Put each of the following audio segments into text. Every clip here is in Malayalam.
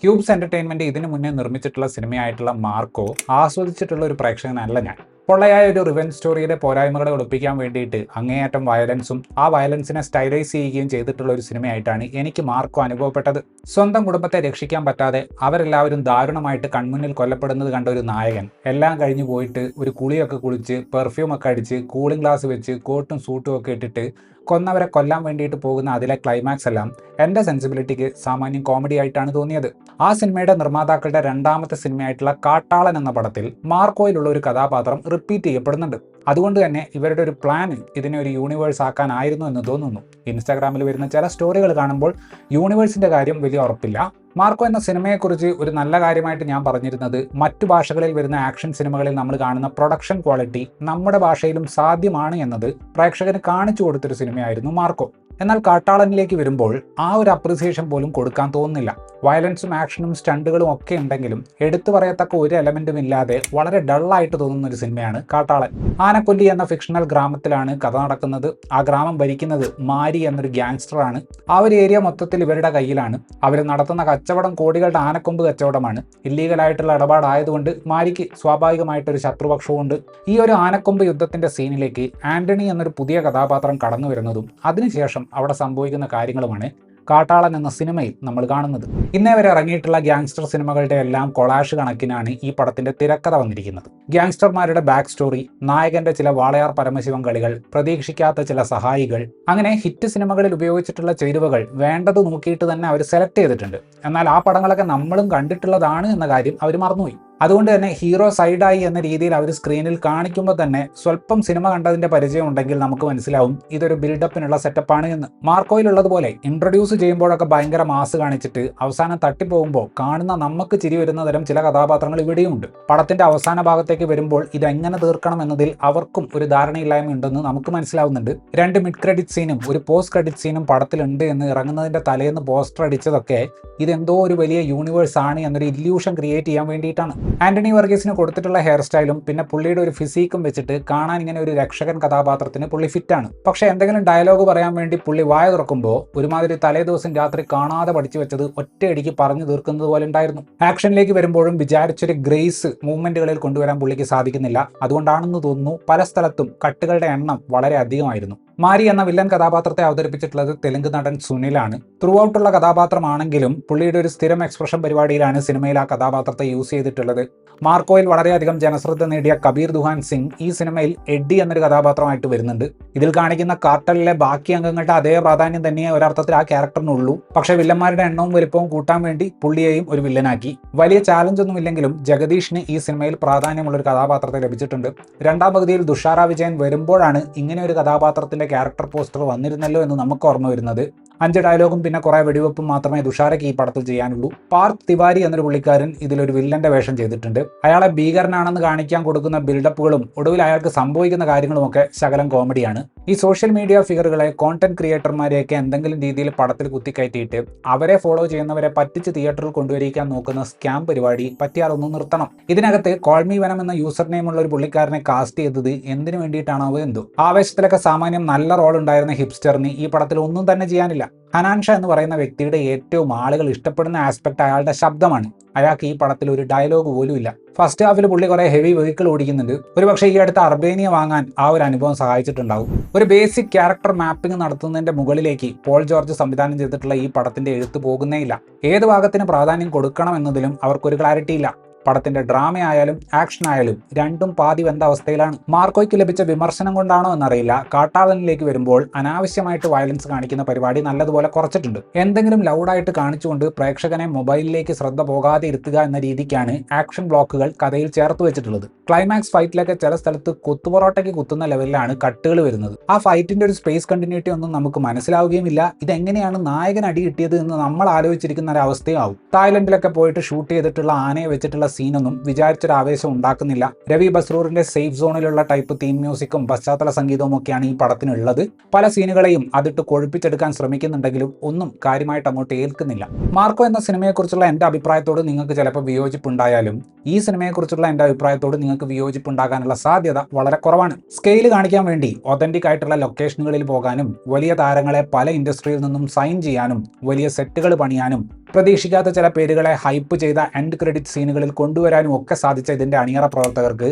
ക്യൂബ്സ് എന്റർടൈൻമെന്റ് ഇതിനു മുന്നേ നിർമ്മിച്ചിട്ടുള്ള സിനിമയായിട്ടുള്ള മാർക്കോ ആസ്വദിച്ചിട്ടുള്ള ഒരു പ്രേക്ഷകനല്ല ഞാൻ. പൊള്ളയായ ഒരു റിവെഞ്ച് സ്റ്റോറിയുടെ പോരായ്മകളെ ഒളിപ്പിക്കാൻ വേണ്ടിയിട്ട് അങ്ങേയറ്റം വയലൻസും ആ വയലൻസിനെ സ്റ്റൈലൈസ് ചെയ്യുകയും ചെയ്തിട്ടുള്ള ഒരു സിനിമയായിട്ടാണ് എനിക്ക് മാർക്കോ അനുഭവപ്പെട്ടത്. സ്വന്തം കുടുംബത്തെ രക്ഷിക്കാൻ പറ്റാതെ അവരെല്ലാവരും ദാരുണമായിട്ട് കൺമുന്നിൽ കൊല്ലപ്പെടുന്നത് കണ്ട ഒരു നായകൻ എല്ലാം കഴിഞ്ഞു പോയിട്ട് ഒരു കുളിയൊക്കെ കുളിച്ച് പെർഫ്യൂമൊക്കെ അടിച്ച് കൂളിംഗ് ഗ്ലാസ് വെച്ച് കോട്ടും സൂട്ടും ഒക്കെ ഇട്ടിട്ട് കൊന്നവരെ കൊല്ലാൻ വേണ്ടിയിട്ട് പോകുന്ന അതിലെ ക്ലൈമാക്സ് എല്ലാം എൻ്റെ സെൻസിബിലിറ്റിക്ക് സാമാന്യം കോമഡി ആയിട്ടാണ് തോന്നിയത്. ആ സിനിമയുടെ നിർമ്മാതാക്കളുടെ രണ്ടാമത്തെ സിനിമയായിട്ടുള്ള കാട്ടാളൻ എന്ന പടത്തിൽ മാർക്കോയിലുള്ള ഒരു കഥാപാത്രം റിപ്പീറ്റ് ചെയ്യപ്പെടുന്നുണ്ട്. അതുകൊണ്ട് തന്നെ ഇവരുടെ ഒരു പ്ലാൻ ഇതിനെ ഒരു യൂണിവേഴ്സ് ആക്കാനായിരുന്നു എന്ന് തോന്നുന്നു. ഇൻസ്റ്റാഗ്രാമിൽ വരുന്ന ചില സ്റ്റോറികൾ കാണുമ്പോൾ യൂണിവേഴ്സിന്റെ കാര്യം വലിയ ഉറപ്പില്ല. മാർക്കോ എന്ന സിനിമയെക്കുറിച്ച് ഒരു നല്ല കാര്യമായിട്ട് ഞാൻ പറഞ്ഞിരുന്നത് മറ്റു ഭാഷകളിൽ വരുന്ന ആക്ഷൻ സിനിമകളിൽ നമ്മൾ കാണുന്ന പ്രൊഡക്ഷൻ ക്വാളിറ്റി നമ്മുടെ ഭാഷയിലും സാധ്യമാണ് എന്നത് പ്രേക്ഷകന് കാണിച്ചു കൊടുത്തൊരു സിനിമയായിരുന്നു മാർക്കോ. എന്നാൽ കാട്ടാളനിലേക്ക് വരുമ്പോൾ ആ ഒരു അപ്രിസിയേഷൻ പോലും കൊടുക്കാൻ തോന്നുന്നില്ല. വയലൻസും ആക്ഷനും സ്റ്റണ്ടുകളും ഒക്കെ ഉണ്ടെങ്കിലും എടുത്തു പറയത്തക്ക ഒരു എലമെന്റും ഇല്ലാതെ വളരെ ഡള്ളായിട്ട് തോന്നുന്ന ഒരു സിനിമയാണ് കാട്ടാളൻ. ആനക്കൊല്ലി എന്ന ഫിക്ഷണൽ ഗ്രാമത്തിലാണ് കഥ നടക്കുന്നത്. ആ ഗ്രാമം ഭരിക്കുന്നത് മാരി എന്നൊരു ഗ്യാങ്സ്റ്ററാണ്. ആ ഒരു ഏരിയ മൊത്തത്തിൽ ഇവരുടെ കയ്യിലാണ്. അവർ നടത്തുന്ന കച്ചവടം കോടികളുടെ ആനക്കൊമ്പ് കച്ചവടമാണ്. ഇല്ലീഗലായിട്ടുള്ള ഇടപാടായതുകൊണ്ട് മാരിക്ക് സ്വാഭാവികമായിട്ടൊരു ശത്രുപക്ഷവുമുണ്ട്. ഈ ഒരു ആനക്കൊമ്പ് യുദ്ധത്തിന്റെ സീനിലേക്ക് ആന്റണി എന്നൊരു പുതിയ കഥാപാത്രം കടന്നു വരുന്നതും അതിനുശേഷം അവിടെ സംഭവിക്കുന്ന കാര്യങ്ങളുമാണ് കാട്ടാളൻ എന്ന സിനിമയിൽ നമ്മൾ കാണുന്നത്. ഇന്നേ വരെ ഇറങ്ങിയിട്ടുള്ള ഗ്യാങ്സ്റ്റർ സിനിമകളുടെ എല്ലാം കൊളാഷ് കണക്കിനാണ് ഈ പടത്തിന്റെ തിരക്കഥ വന്നിരിക്കുന്നത്. ഗ്യാങ്സ്റ്റർമാരുടെ ബാക്ക് സ്റ്റോറി, നായകന്റെ ചില വാളയാർ പരമശിവൻ കളികൾ, പ്രതീക്ഷിക്കാത്ത ചില സഹായികൾ, അങ്ങനെ ഹിറ്റ് സിനിമകളിൽ ഉപയോഗിച്ചിട്ടുള്ള ചേരുവകൾ വേണ്ടത് നോക്കിയിട്ട് തന്നെ അവർ സെലക്ട് ചെയ്തിട്ടുണ്ട്. എന്നാൽ ആ പടങ്ങളൊക്കെ നമ്മളും കണ്ടിട്ടുള്ളതാണ് എന്ന കാര്യം അവർ മറന്നുപോയി. അതുകൊണ്ട് തന്നെ ഹീറോ സൈഡായി എന്ന രീതിയിൽ അവർ സ്ക്രീനിൽ കാണിക്കുമ്പോൾ തന്നെ സ്വല്പം സിനിമ കണ്ടതിന്റെ പരിചയം ഉണ്ടെങ്കിൽ നമുക്ക് മനസ്സിലാവും ഇതൊരു ബിൽഡപ്പിനുള്ള സെറ്റപ്പാണ് എന്ന്. മാർക്കോയിലുള്ളതുപോലെ ഇൻട്രൊഡ്യൂസ് ചെയ്യുമ്പോഴൊക്കെ ഭയങ്കര മാസ് കാണിച്ചിട്ട് അവസാനം തട്ടിപ്പോകുമ്പോൾ കാണുന്ന നമുക്ക് ചിരി വരുന്ന തരം ചില കഥാപാത്രങ്ങൾ ഇവിടെയുണ്ട്. പടത്തിന്റെ അവസാന ഭാഗത്തേക്ക് വരുമ്പോൾ ഇതെങ്ങനെ തീർക്കണം എന്നതിൽ അവർക്കും ഒരു ധാരണയില്ലായ്മ ഉണ്ടെന്ന് നമുക്ക് മനസ്സിലാവുന്നുണ്ട്. 2 മിഡ് ക്രെഡിറ്റ് സീനും ഒരു പോസ്റ്റ് ക്രെഡിറ്റ് സീനും പടത്തിലുണ്ട് എന്ന് ഇറങ്ങുന്നതിന്റെ തലേന്ന് പോസ്റ്റർ അടിച്ചതൊക്കെ ഇതെന്തോ ഒരു വലിയ യൂണിവേഴ്സ് ആണ് എന്നൊരു ഇല്യൂഷൻ ക്രിയേറ്റ് ചെയ്യാൻ വേണ്ടിയിട്ടാണ്. ആന്റണി വർഗീസിന് കൊടുത്തിട്ടുള്ള ഹെയർ സ്റ്റൈലും പിന്നെ പുള്ളിയുടെ ഒരു ഫിസിക്കും വെച്ചിട്ട് കാണാൻ ഇങ്ങനെ ഒരു രക്ഷകൻ കഥാപാത്രത്തിന് പുള്ളി ഫിറ്റാണ്. പക്ഷെ എന്തെങ്കിലും ഡയലോഗ് പറയാൻ വേണ്ടി പുള്ളി വായ തുറക്കുമ്പോൾ ഒരുമാതിരി തലേദിവസം രാത്രി കാണാതെ പഠിച്ചു വെച്ചത് ഒറ്റയടിക്ക് പറഞ്ഞു തീർക്കുന്നത് പോലെ ഉണ്ടായിരുന്നു. ആക്ഷനിലേക്ക് വരുമ്പോഴും വിചാരിച്ചൊരു ഗ്രേസ് മൂവ്മെന്റുകളിൽ കൊണ്ടുവരാൻ പുള്ളിക്ക് സാധിക്കുന്നില്ല. അതുകൊണ്ടാണെന്ന് തോന്നുന്നു പല സ്ഥലത്തും കട്ടുകളുടെ എണ്ണം വളരെ അധികമായിരുന്നു. മാരി എന്ന വില്ലൻ കഥാപാത്രത്തെ അവതരിപ്പിച്ചിട്ടുള്ളത് തെലുങ്ക് നടൻ സുനിലാണ്. ത്രൂ ഔട്ടുള്ള കഥാപാത്രമാണെങ്കിലും പുള്ളിയുടെ ഒരു സ്ഥിരം എക്സ്പ്രഷൻ പരിപാടിയിലാണ് സിനിമയിൽ ആ കഥാപാത്രത്തെ യൂസ് ചെയ്തിട്ടുള്ളത്. മാർക്കോയിൽ വളരെയധികം ജനശ്രദ്ധ നേടിയ കബീർ ദുഹാൻ സിംഗ് ഈ സിനിമയിൽ എഡ്ഡി എന്നൊരു കഥാപാത്രമായിട്ട് വരുന്നുണ്ട്. ഇതിൽ കാണിക്കുന്ന കാർട്ടലിലെ ബാക്കി അംഗങ്ങളുടെ അതേ പ്രാധാന്യം തന്നെ ഒരർത്ഥത്തിൽ ആ ക്യാരക്ടറിനുള്ളൂ. പക്ഷെ വില്ലന്മാരുടെ എണ്ണവും വലിപ്പവും കൂട്ടാൻ വേണ്ടി പുള്ളിയെയും ഒരു വില്ലനാക്കി. വലിയ ചാലഞ്ച് ഒന്നും ഇല്ലെങ്കിലും ജഗദീഷിന് ഈ സിനിമയിൽ പ്രാധാന്യമുള്ള ഒരു കഥാപാത്രത്തെ ലഭിച്ചിട്ടുണ്ട്. രണ്ടാം പകുതിയിൽ തുഷാര വിജയൻ വരുമ്പോഴാണ് ഇങ്ങനെ ഒരു കഥാപാത്രത്തിന്റെ ക്യാരക്ടർ പോസ്റ്റർ വന്നിരുന്നല്ലോ എന്ന് നമുക്ക് ഓർമ്മ വരുന്നത്. 5 ഡയലോഗും പിന്നെ കുറെ വെടിവെപ്പും മാത്രമേ തുഷാരയ്ക്ക് ഈ പടത്തിൽ ചെയ്യാനുള്ളൂ. പാർത്ഥ് തിവാരി എന്നൊരു പുള്ളിക്കാരൻ ഇതിലൊരു വില്ലന്റെ വേഷം ചെയ്തിട്ടുണ്ട്. അയാളെ ഭീകരനാണെന്ന് കാണിക്കാൻ കൊടുക്കുന്ന ബിൽഡപ്പുകളും ഒടുവിൽ അയാൾക്ക് സംഭവിക്കുന്ന കാര്യങ്ങളുമൊക്കെ ശകലം കോമഡിയാണ്. ഈ സോഷ്യൽ മീഡിയ ഫിഗറുകളെ, കോണ്ടന്റ് ക്രിയേറ്റർമാരെയൊക്കെ എന്തെങ്കിലും രീതിയിൽ പടത്തിൽ കുത്തിക്കയറ്റിയിട്ട് അവരെ ഫോളോ ചെയ്യുന്നവരെ പറ്റിച്ച് തിയേറ്ററിൽ കൊണ്ടുവരിക്കാൻ നോക്കുന്ന സ്കാം പരിപാടി പറ്റിയാലൊന്നും നിർത്തണം. ഇതിനകത്ത് കോൾമി വനം എന്ന യൂസർ നെയിം ഉള്ള ഒരു പുള്ളിക്കാരനെ കാസ്റ്റ് ചെയ്തത് എന്തിനു വേണ്ടിയിട്ടാണോ എന്തോ. ആവേശത്തിലൊക്കെ സാമാന്യം നല്ല റോൾ ഉണ്ടായിരുന്ന ഹിപ്സ്റ്ററിന് ഈ പടത്തിൽ ഒന്നും തന്നെ ചെയ്യാനില്ല. ഹനാൻഷ എന്ന് പറയുന്ന വ്യക്തിയുടെ ഏറ്റവും ആളുകൾ ഇഷ്ടപ്പെടുന്ന ആസ്പെക്ട് അയാളുടെ ശബ്ദമാണ്. അയാൾക്ക് ഈ പടത്തിൽ ഒരു ഡയലോഗ് പോലും ഇല്ല. ഫസ്റ്റ് ഹാഫിൽ പുള്ളി കുറെ ഹെവി വെഹിക്കിൾ ഓടിക്കുന്നുണ്ട്. ഒരുപക്ഷെ ഈ അടുത്ത അർബേനിയ വാങ്ങാൻ ആ ഒരു അനുഭവം സഹായിച്ചിട്ടുണ്ടാവും. ഒരു ബേസിക് ക്യാരക്ടർ മാപ്പിംഗ് നടത്തുന്നതിന്റെ മുകളിലേക്ക് പോൾ ജോർജ് സംവിധാനം ചെയ്തിട്ടുള്ള ഈ പടത്തിന്റെ എഴുത്ത് പോകുന്നേയില്ല. ഏത് ഭാഗത്തിന് പ്രാധാന്യം കൊടുക്കണം എന്നതിലും അവർക്കൊരു ക്ലാരിറ്റി ഇല്ല. പടത്തിന്റെ ഡ്രാമയായാലും ആക്ഷൻ ആയാലും രണ്ടും പാതി വെന്ത അവസ്ഥയിലാണ്. മാർക്കോയ്ക്ക് ലഭിച്ച വിമർശനം കൊണ്ടാണോ എന്നറിയില്ല, കാട്ടാളനിലേക്ക് വരുമ്പോൾ അനാവശ്യമായിട്ട് വയലൻസ് കാണിക്കുന്ന പരിപാടി നല്ലതുപോലെ കുറച്ചിട്ടുണ്ട്. എന്തെങ്കിലും ലൗഡായിട്ട് കാണിച്ചുകൊണ്ട് പ്രേക്ഷകനെ മൊബൈലിലേക്ക് ശ്രദ്ധ പോകാതെ ഇരുത്തുക എന്ന രീതിക്കാണ് ആക്ഷൻ ബ്ലോക്കുകൾ കഥയിൽ ചേർത്ത് വെച്ചിട്ടുള്ളത്. ക്ലൈമാക്സ് ഫൈറ്റിലൊക്കെ ചില സ്ഥലത്ത് കുത്തുപൊറോട്ടയ്ക്ക് കുത്തുന്ന ലെവലിലാണ് കട്ടുകൾ വരുന്നത്. ആ ഫൈറ്റിന്റെ ഒരു സ്പേസ് കണ്ടിന്യൂറ്റി ഒന്നും നമുക്ക് മനസ്സിലാവുകയുമില്ല. ഇതെങ്ങനെയാണ് നായകൻ അടി കിട്ടിയത് എന്ന് നമ്മൾ ആലോചിച്ചിരിക്കുന്ന ഒരു അവസ്ഥയും ആവും. തായ്ലൻഡിലൊക്കെ പോയിട്ട് ഷൂട്ട് ചെയ്തിട്ടുള്ള ആനയെ വെച്ചിട്ടുള്ള സീനൊന്നും വിചാരിച്ചൊരു ആവേശം ഉണ്ടാക്കുന്നില്ല. രവി ബസ്രൂറിന്റെ സേഫ് സോണിലുള്ള ടൈപ്പ് തീം മ്യൂസിക്കും പശ്ചാത്തല സംഗീതവും ഒക്കെയാണ് ഈ പടത്തിനുള്ളത്. പല സീനുകളെയും അതിട്ട് കൊഴുപ്പിച്ചെടുക്കാൻ ശ്രമിക്കുന്നുണ്ടെങ്കിലും ഒന്നും കാര്യമായിട്ട് അങ്ങോട്ട് ഏൽക്കുന്നില്ല. മാർക്കോ എന്ന സിനിമയെക്കുറിച്ചുള്ള എൻ്റെ അഭിപ്രായത്തോട് നിങ്ങൾക്ക് ചിലപ്പോൾ വിയോജിപ്പുണ്ടായാലും ഈ സിനിമയെക്കുറിച്ചുള്ള എൻ്റെ അഭിപ്രായത്തോട് നിങ്ങൾക്ക് വിയോജിപ്പുണ്ടാകാനുള്ള സാധ്യത വളരെ കുറവാണ്. സ്കെയിൽ കാണിക്കാൻ വേണ്ടി ഒതന്റിക് ആയിട്ടുള്ള ലൊക്കേഷനുകളിൽ പോകാനും വലിയ താരങ്ങളെ പല ഇൻഡസ്ട്രിയിൽ നിന്നും സൈൻ ചെയ്യാനും വലിയ സെറ്റുകൾ പണിയാനും പ്രതീക്ഷിക്കാത്ത ചില പേരുകളെ ഹൈപ്പ് ചെയ്ത എൻഡ് ക്രെഡിറ്റ് സീനുകളിൽ കൊണ്ടുവരാനും ഒക്കെ സാധിച്ച ഇതിൻ്റെ അണിയറ പ്രവർത്തകർക്ക്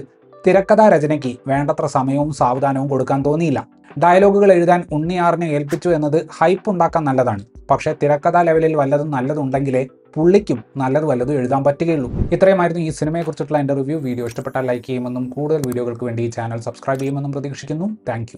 തിരക്കഥാ രചനയ്ക്ക് വേണ്ടത്ര സമയവും സാവധാനവും കൊടുക്കാൻ തോന്നിയില്ല. ഡയലോഗുകൾ എഴുതാൻ ഉണ്ണിയാറിനെ ഏൽപ്പിച്ചു എന്നത് ഹൈപ്പ് ഉണ്ടാക്കാൻ നല്ലതാണ്. പക്ഷേ തിരക്കഥാ ലെവലിൽ വല്ലതും നല്ലതുണ്ടെങ്കിലേ പുള്ളിക്കും നല്ലത് വല്ലതും എഴുതാൻ പറ്റുകയുള്ളൂ. ഇത്രയുമായിരുന്നു ഈ സിനിമയെക്കുറിച്ചിട്ടുള്ള എൻ്റെ റിവ്യൂ. വീഡിയോ ഇഷ്ടപ്പെട്ടാൽ ലൈക്ക് ചെയ്യുമെന്നും കൂടുതൽ വീഡിയോകൾക്ക് വേണ്ടി ഈ ചാനൽ സബ്സ്ക്രൈബ് ചെയ്യുമെന്നും പ്രതീക്ഷിക്കുന്നു. താങ്ക്